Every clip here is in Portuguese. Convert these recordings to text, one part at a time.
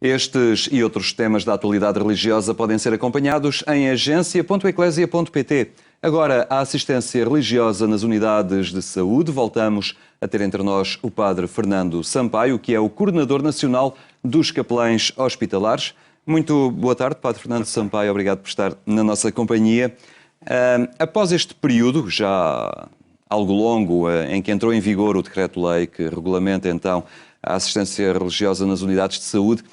Estes e outros temas da atualidade religiosa podem ser acompanhados em agência.eclesia.pt. Agora, a assistência religiosa nas unidades de saúde. Voltamos a ter entre nós o Padre Fernando Sampaio, que é o coordenador nacional dos capelães hospitalares. Muito boa tarde, Padre Fernando Sampaio. Obrigado por estar na nossa companhia. Após este período, já algo longo, em que entrou em vigor o decreto-lei que regulamenta então a assistência religiosa nas unidades de saúde,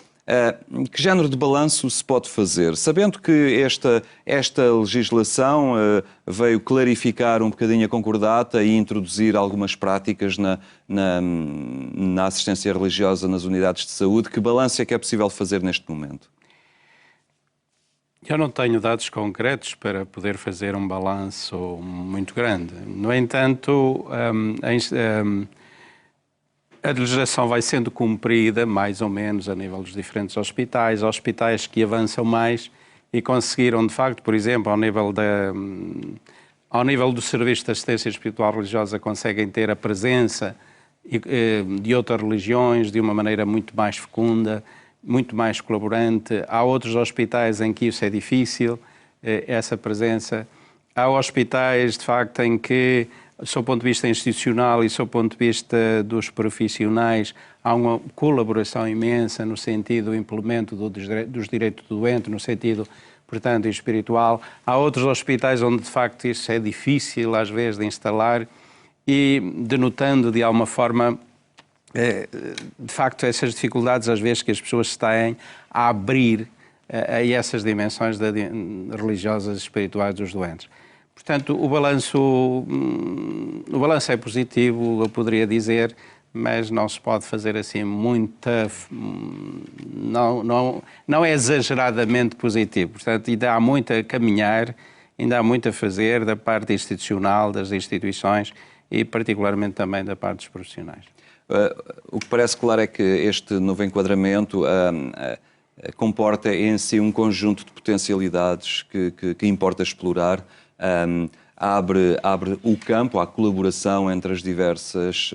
que género de balanço se pode fazer? Sabendo que esta legislação veio clarificar um bocadinho a concordata e introduzir algumas práticas na assistência religiosa nas unidades de saúde, que balanço é que é possível fazer neste momento? Eu não tenho dados concretos para poder fazer um balanço muito grande. No entanto, a legislação vai sendo cumprida, mais ou menos, a nível dos diferentes hospitais. Hospitais que avançam mais e conseguiram, de facto, por exemplo, ao nível do Serviço de Assistência Espiritual Religiosa, conseguem ter a presença de outras religiões de uma maneira muito mais fecunda, muito mais colaborante. Há outros hospitais em que isso é difícil, essa presença. Há hospitais, de facto, em que, do seu ponto de vista institucional e do seu ponto de vista dos profissionais, há uma colaboração imensa no sentido do implemento dos direitos do doente, no sentido, portanto, espiritual. Há outros hospitais onde, de facto, isso é difícil, às vezes, de instalar e denotando, de alguma forma, de facto, essas dificuldades, às vezes, que as pessoas têm a abrir a essas dimensões religiosas e espirituais dos doentes. Portanto, o balanço é positivo, eu poderia dizer, mas não se pode fazer assim muita... Não é exageradamente positivo. Portanto, ainda há muito a caminhar, ainda há muito a fazer da parte institucional, das instituições e particularmente também da parte dos profissionais. O que parece claro é que este novo enquadramento comporta em si um conjunto de potencialidades que importa explorar. Abre o campo à colaboração entre as diversas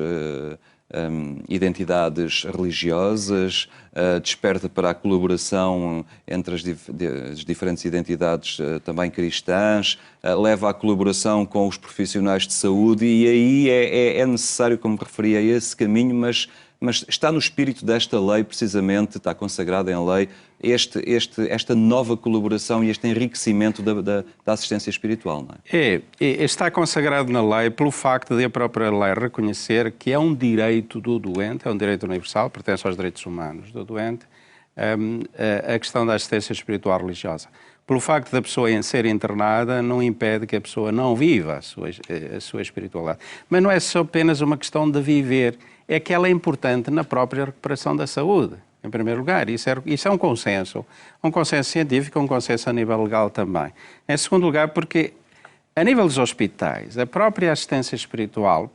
identidades religiosas, desperta para a colaboração entre as diferentes identidades também cristãs, leva à colaboração com os profissionais de saúde e aí é necessário, como me referi, a esse caminho, mas está no espírito desta lei, precisamente, está consagrada em lei, esta nova colaboração e este enriquecimento da assistência espiritual, não é? Está consagrado na lei pelo facto de a própria lei reconhecer que é um direito do doente, é um direito universal, pertence aos direitos humanos do doente, a questão da assistência espiritual religiosa. Pelo facto da pessoa em ser internada, não impede que a pessoa não viva a sua espiritualidade. Mas não é só apenas uma questão de viver, é que ela é importante na própria recuperação da saúde, em primeiro lugar. Isso é um consenso científico, um consenso a nível legal também. Em segundo lugar, porque a nível dos hospitais, a própria assistência espiritual,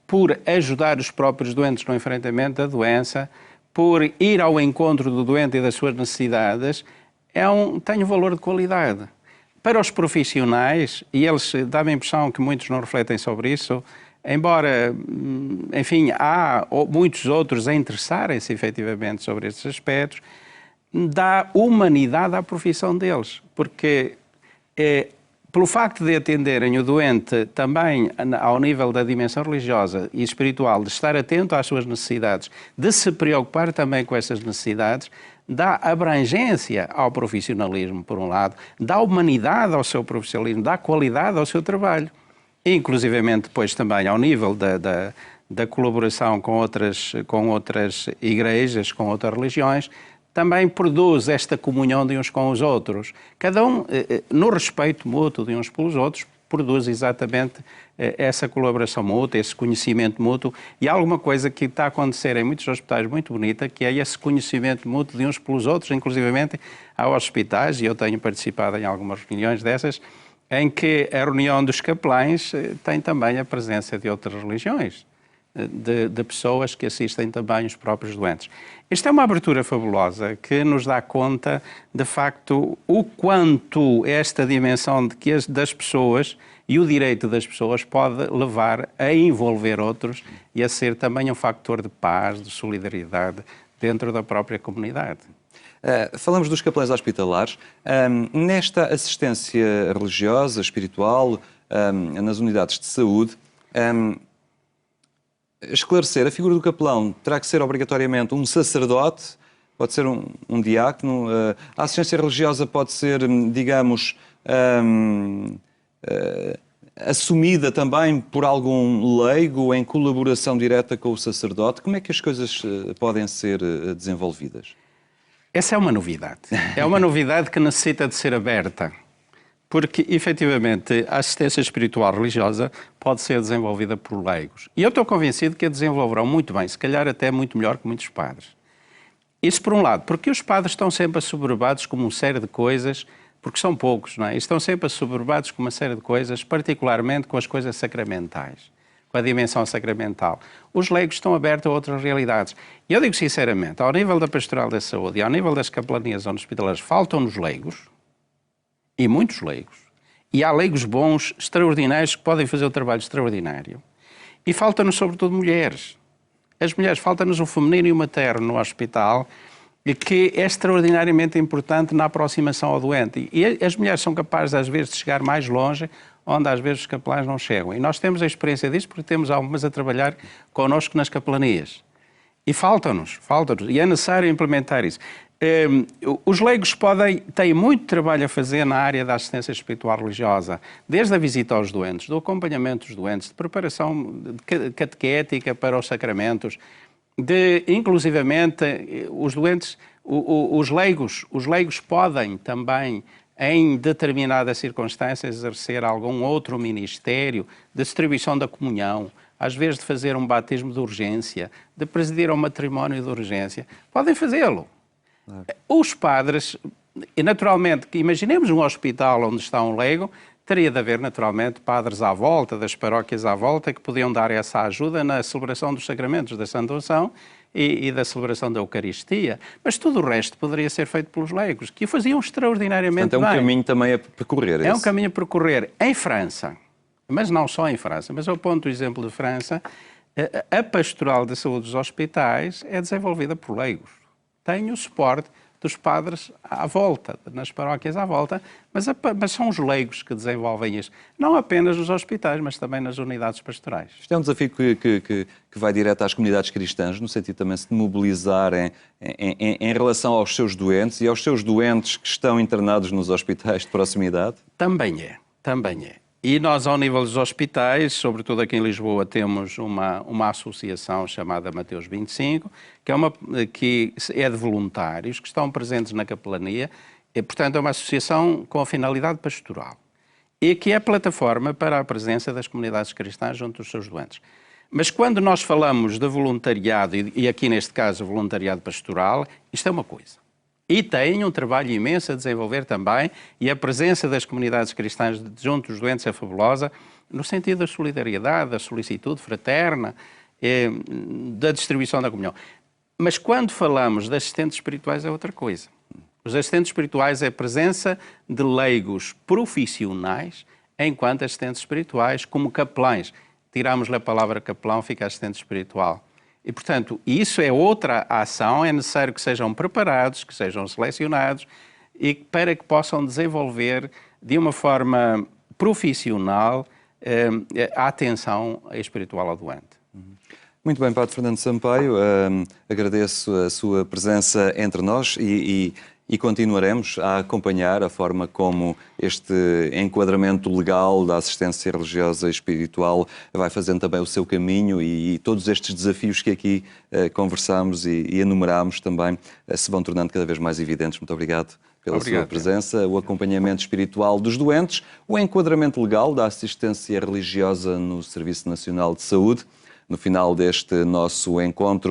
por ajudar os próprios doentes no enfrentamento da doença, por ir ao encontro do doente e das suas necessidades, tem um valor de qualidade. Para os profissionais, e eles dão a impressão que muitos não refletem sobre isso, embora, enfim, há muitos outros a interessarem-se efetivamente sobre estes aspectos, dá humanidade à profissão deles, porque pelo facto de atenderem o doente também ao nível da dimensão religiosa e espiritual, de estar atento às suas necessidades, de se preocupar também com essas necessidades, dá abrangência ao profissionalismo, por um lado, dá humanidade ao seu profissionalismo, dá qualidade ao seu trabalho. Inclusivamente depois também ao nível da colaboração com outras igrejas, com outras religiões, também produz esta comunhão de uns com os outros. Cada um, no respeito mútuo de uns pelos outros, produz exatamente essa colaboração mútua, esse conhecimento mútuo, e há alguma coisa que está a acontecer em muitos hospitais muito bonita, que é esse conhecimento mútuo de uns pelos outros. Inclusivamente há hospitais, e eu tenho participado em algumas reuniões dessas, em que a reunião dos capelães tem também a presença de outras religiões, de pessoas que assistem também os próprios doentes. Esta é uma abertura fabulosa que nos dá conta, de facto, o quanto esta dimensão das pessoas e o direito das pessoas pode levar a envolver outros e a ser também um factor de paz, de solidariedade, dentro da própria comunidade. Falamos dos capelães hospitalares. Nesta assistência religiosa, espiritual, nas unidades de saúde, esclarecer, a figura do capelão terá que ser obrigatoriamente um sacerdote, pode ser um diácono. A assistência religiosa pode ser, digamos, assumida também por algum leigo em colaboração direta com o sacerdote. Como é que as coisas podem ser desenvolvidas? Essa é uma novidade. É uma novidade que necessita de ser aberta, porque, efetivamente, a assistência espiritual religiosa pode ser desenvolvida por leigos. E eu estou convencido que a desenvolverão muito bem, se calhar até muito melhor que muitos padres. Isso por um lado, porque os padres estão sempre assoberbados com uma série de coisas, porque são poucos, não é? E estão sempre assoberbados com uma série de coisas, particularmente com as coisas sacramentais, com a dimensão sacramental. Os leigos estão abertos a outras realidades. E eu digo sinceramente, ao nível da pastoral da saúde e ao nível das capelanias hospitalares, faltam-nos leigos, e muitos leigos, e há leigos bons, extraordinários, que podem fazer o trabalho extraordinário. E faltam-nos sobretudo mulheres. As mulheres, falta-nos o feminino e o materno no hospital, que é extraordinariamente importante na aproximação ao doente. E as mulheres são capazes, às vezes, de chegar mais longe, onde às vezes os capelães não chegam. E nós temos a experiência disso porque temos algumas a trabalhar connosco nas capelanias. E falta-nos. E é necessário implementar isso. Os leigos têm muito trabalho a fazer na área da assistência espiritual religiosa, desde a visita aos doentes, do acompanhamento dos doentes, de preparação catequética para os sacramentos, de, inclusivamente, os doentes, os leigos podem também, em determinadas circunstâncias, exercer algum outro ministério de distribuição da comunhão, às vezes de fazer um batismo de urgência, de presidir um matrimónio de urgência. Podem fazê-lo. Claro. Os padres, e naturalmente, imaginemos um hospital onde está um leigo, teria de haver naturalmente padres à volta, das paróquias à volta, que podiam dar essa ajuda na celebração dos sacramentos da Santa Unção e da celebração da Eucaristia. Mas tudo o resto poderia ser feito pelos leigos, que o faziam extraordinariamente bem. Portanto, é um caminho também a percorrer. É um caminho a percorrer. Em França, mas não só em França, mas eu ponto o exemplo de França, a pastoral de saúde dos hospitais é desenvolvida por leigos. Tem o suporte dos padres à volta, nas paróquias à volta, mas são os leigos que desenvolvem isso. Não apenas nos hospitais, mas também nas unidades pastorais. Isto é um desafio que vai direto às comunidades cristãs, no sentido também de se mobilizarem em relação aos seus doentes e aos seus doentes que estão internados nos hospitais de proximidade? Também é. E nós, ao nível dos hospitais, sobretudo aqui em Lisboa, temos uma associação chamada Mateus 25, que é de voluntários que estão presentes na capelania, e, portanto, é uma associação com a finalidade pastoral, e que é plataforma para a presença das comunidades cristãs junto dos seus doentes. Mas quando nós falamos de voluntariado, e aqui neste caso voluntariado pastoral, isto é uma coisa. E tem um trabalho imenso a desenvolver também, e a presença das comunidades cristãs junto dos doentes é fabulosa, no sentido da solidariedade, da solicitude fraterna, da distribuição da comunhão. Mas quando falamos de assistentes espirituais é outra coisa. Os assistentes espirituais é a presença de leigos profissionais enquanto assistentes espirituais, como capelães. Tiramos-lhe a palavra capelão, fica assistente espiritual. E, portanto, isso é outra ação, é necessário que sejam preparados, que sejam selecionados e para que possam desenvolver de uma forma profissional a atenção espiritual ao doente. Muito bem, Padre Fernando Sampaio, agradeço a sua presença entre nós e continuaremos a acompanhar a forma como este enquadramento legal da assistência religiosa e espiritual vai fazendo também o seu caminho e todos estes desafios que aqui conversamos e enumeramos também se vão tornando cada vez mais evidentes. Muito obrigado pela sua presença, o acompanhamento espiritual dos doentes, o enquadramento legal da assistência religiosa no Serviço Nacional de Saúde. No final deste nosso encontro,